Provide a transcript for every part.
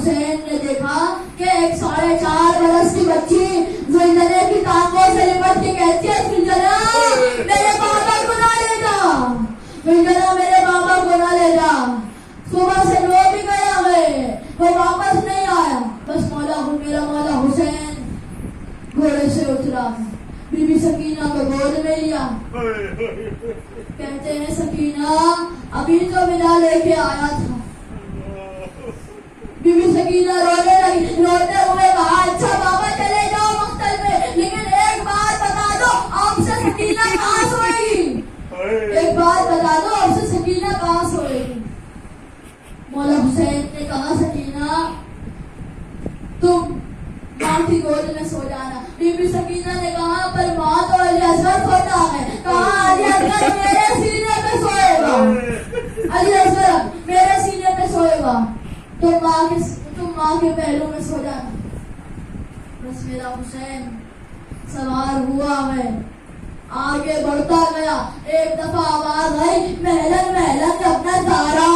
حسین نے دیکھا کہ ایک 4.5 برس کی بچی زلزلے کی ٹانگوں سے لپٹ کے کہتی ہے زلزلہ میرے بابا کو نہ لے جا، زلزلہ میرے بابا کو نہ لے جا۔ صبح سے لوگ بھی گئے وہ واپس نہیں آیا، بس میرا مولا حسین گھوڑے سے اترا، بی بی سکینہ کو گود میں لیا، کہتے ہیں سکینہ ابھی تو ودا لے کے آیا تھا۔ بی بی سکینہ رونے لگی، روتے ہوئے کہا اچھا بابا چلے جاؤ مقتل میں، لیکن ایک بات بتا دو آپ سے سکینہ کہاں سوئے گی، ایک بات بتا دو آپ سے سکینہ کہاں سوئے گی۔ مولا حسین نے کہا سکینہ تم ماں کی گود میں سو جانا۔ بی بی سکینہ نے کہا پر ماں تو علی اصغر سوتا ہے، کہا علی اصغر میرے سینے پہ سوئے گا، علی اصغر میرے سینے پہ سوئے گا، تم ماں کے پہلو میں سو جانا۔ بس میرا حسین سوار ہوا ہے، آگے بڑھتا گیا، ایک دفعہ آواز آئی محلن محلن یبنا زہرا،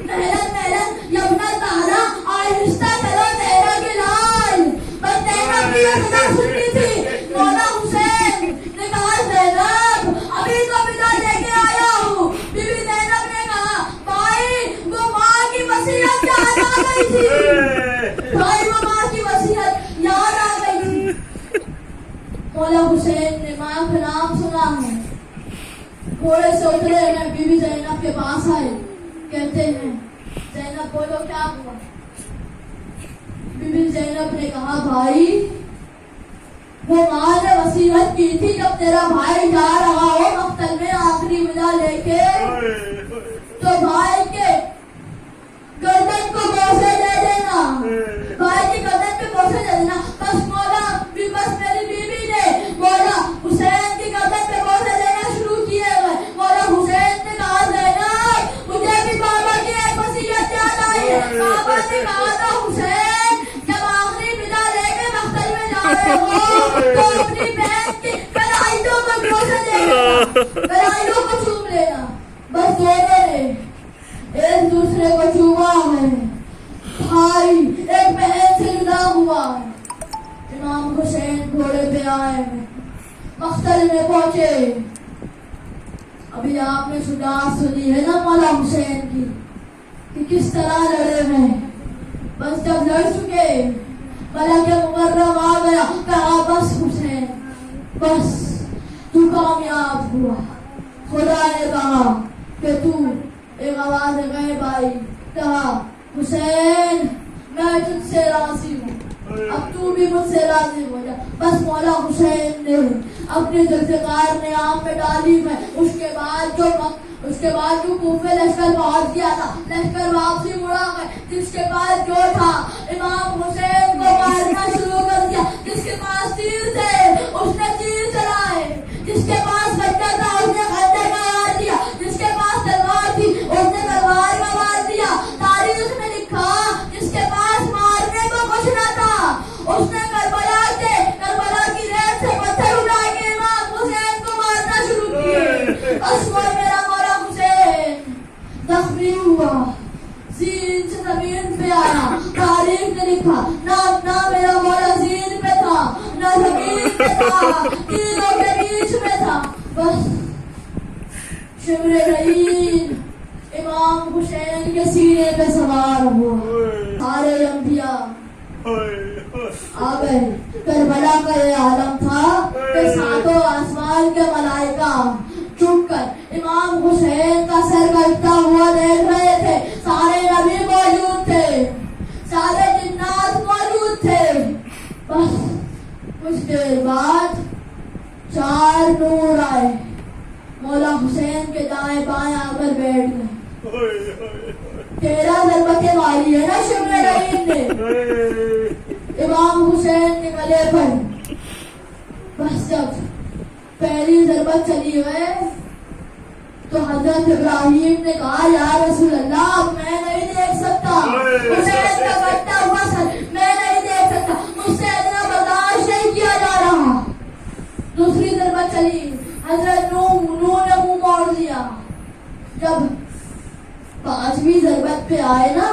محلن محلن یبنا زہرا، آہستہ چلو تیرا کے لال۔ بس زینب کی یہ صدا سنی تھی، مولا حسین نے کہا زینب ابھی تو ودا لے کے آیا ہوں۔ بی بی زینب نے کہا بھائی وہ ماں کی وصیت یاد آ گئی تھی، بھائی وہ ماں کی وصیت یاد آ گئی تھی۔ مولا حسین نے ماں کا نام سنا ہے، گھوڑے سے اترے ہیں، بی بی زینب کے پاس آئے، کہتے ہیں زینب بولو کیا ہوا۔ بی بی زینب نے کہا بھائی وہ ماں نے وصیت کی تھی جب تیرا بھائی جا رہا ہو مقتل میں آخری ودا لے کے تو بھائی کے گردن کو بوسے دے دینا، بھائی کی گردن پہ بوسے دے دینا۔ بس میری بیوی نے مولا حسین کی گردن پہ بوسے دینا شروع کیے ہوئے۔ مولا حسین نے کہا زینب مجھے بھی بابا کی ایک وصیت یاد آئی ہے، بابا نے کہا تھا حسین جب آخری ودا لے کے مقتل میں جا رہے ہو تو اپنی بہن کی کلائیوں کو بوسے دے دینا، کلائیوں کو چوم لینا۔ بس دونوں نے ایک دوسرے کو چوما ہے، بھائی ایک بہن سے جدا ہوا ہے۔ امام حسین گھوڑے پہ آئے، مقتل میں پہنچے۔ ابھی آپ نے شجاعت سنی ہے نا مولا حسین کی کہ کس طرح لڑے ہیں۔ بس جب لڑ چکے ملک مکرم آ گیا، کہا بس حسین بس تو کامیاب ہوا۔ خدا نے کہا کہ تو ایک آواز غیب آئی، کہا حسین میں تجھ سے راضی ہوں، اب تو بھی مجھ سے راضی ہو جا۔ بس مولا حسین نے اپنی ذوالفقار نے آم میں ڈالی میں، اس کے بعد جو کوفے لشکر پہنچ گیا تھا، لشکر واپسی مڑا گئے، جس کے پاس جو تھا امام حسین کو مارنا شروع کر دیا۔ جس کے پاس تیر تھے اس نے تیر چلائے، جس کے پاس خنجر تھا اس نے خنجر کا وار دیا، جس کے پاس تلوار تھی اس نے تلوار کا وار دیا۔ تاریخ میں لکھا جس کے پاس مارنے کو کچھ نہ تھا اس نے کربلا کی ریت سے پتھر اٹھا کے امام حسین کو مارنا شروع کیے۔ اسور میرا مولا حسین زخمی ہوا، زین سے زمین پہ آیا۔ تاریخ نے لکھا نہ میرا مولا زین پہ تھا نہ زمین پہ تھا، تینوں کے بیچ میں تھا۔ بس شمر رحیم امام حسین کے سینے پہ سوار ہوا، سارے انبیاء آ گئے۔ کربلا کا یہ عالم تھا کہ ساتوں آسمان کے ملائکہ چپ کر امام حسین کا سر کٹتا ہوا دیکھ رہے تھے۔ سارے نبی موجود تھے، سارے جنات موجود تھے۔ بس کچھ دیر بعد 4 نور آئے، مولا حسین کے دائیں بائیں آ کر بیٹھ گئے۔ 13 ضربتیں ماری ہے نا شمر رحیم نے امام حسین کے گلے پر۔ بس جب پہلی ضربت چلی ہے تو حضرت ابراہیم نے کہا یا رسول اللہ اب میں نہیں دیکھ سکتا، حسین کا کٹتا ہوا سر میں نہیں دیکھ سکتا، مجھ سے اتنا برداشت نہیں کیا جا رہا۔ دوسری ضربت چلی، حضرت نوح نے منہ موڑ لیا۔ جب 5ویں ضربت پہ آئے نا